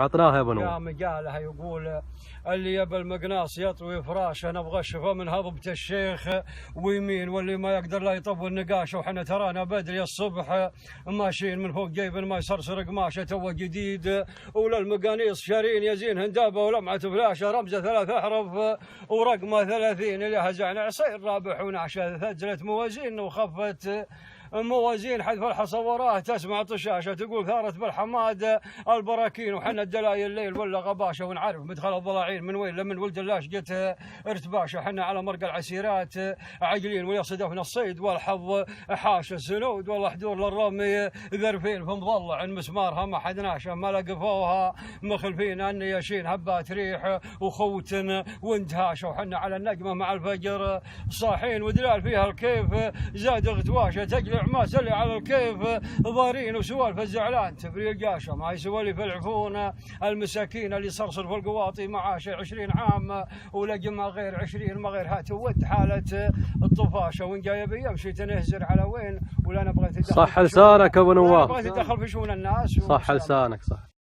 نعم عطناها يا ابو نواف. قام قالها يقول اللي يبى المقناص يطوي فراشه نبغى الشفا من هضبة الشيخ ويمين، واللي ما يقدر لا يطب النقاشه، وحنا ترانا بدري الصبح ماشيين من فوق جيب ما يصرصر قماشه تو جديد، ولا المقانيص شارين يزين هندابه ولمعه فلاشه رمزه 3 أحرف ورقمه 30 لها زعن عصير رابح ونعشه ثجلت موازين وخفت موازين حذف الحصوراه تسمع طشاشه تقول ثارت بالحماد البراكين، وحنا الدلايل الليل ولا غباشه ونعرف مدخل الضلاعين من وين لمن ولد اللاش قت ارتباشه، حنا على مرقى العسيرات عقلين ويصدفنا الصيد والحظ حاش السنود، والله حدور للرمي ذرفين في مضلع مسمارها ما حد ناشه ما لقفوها مخلفين النياشين هبات ريح وخوتن واندهاشه، وحنا على النجمه مع الفجر صاحين ودلال فيها الكيف زاد غتواشه تقلع ما سلي على الكيف ضارين وسوالف الزعلان تبري القاشه ما يسولي في العفون المساكين اللي صرصر في القواطي معاشه 20 عام ولقى ما غير 20 ما غير هات ود حاله الطفاشه، وان جاي يمشي تنهزر على وين ولا نبغى تدخل صح لسانك ابو نواف، نبغى تدخل في شؤون الناس صح لسانك صح.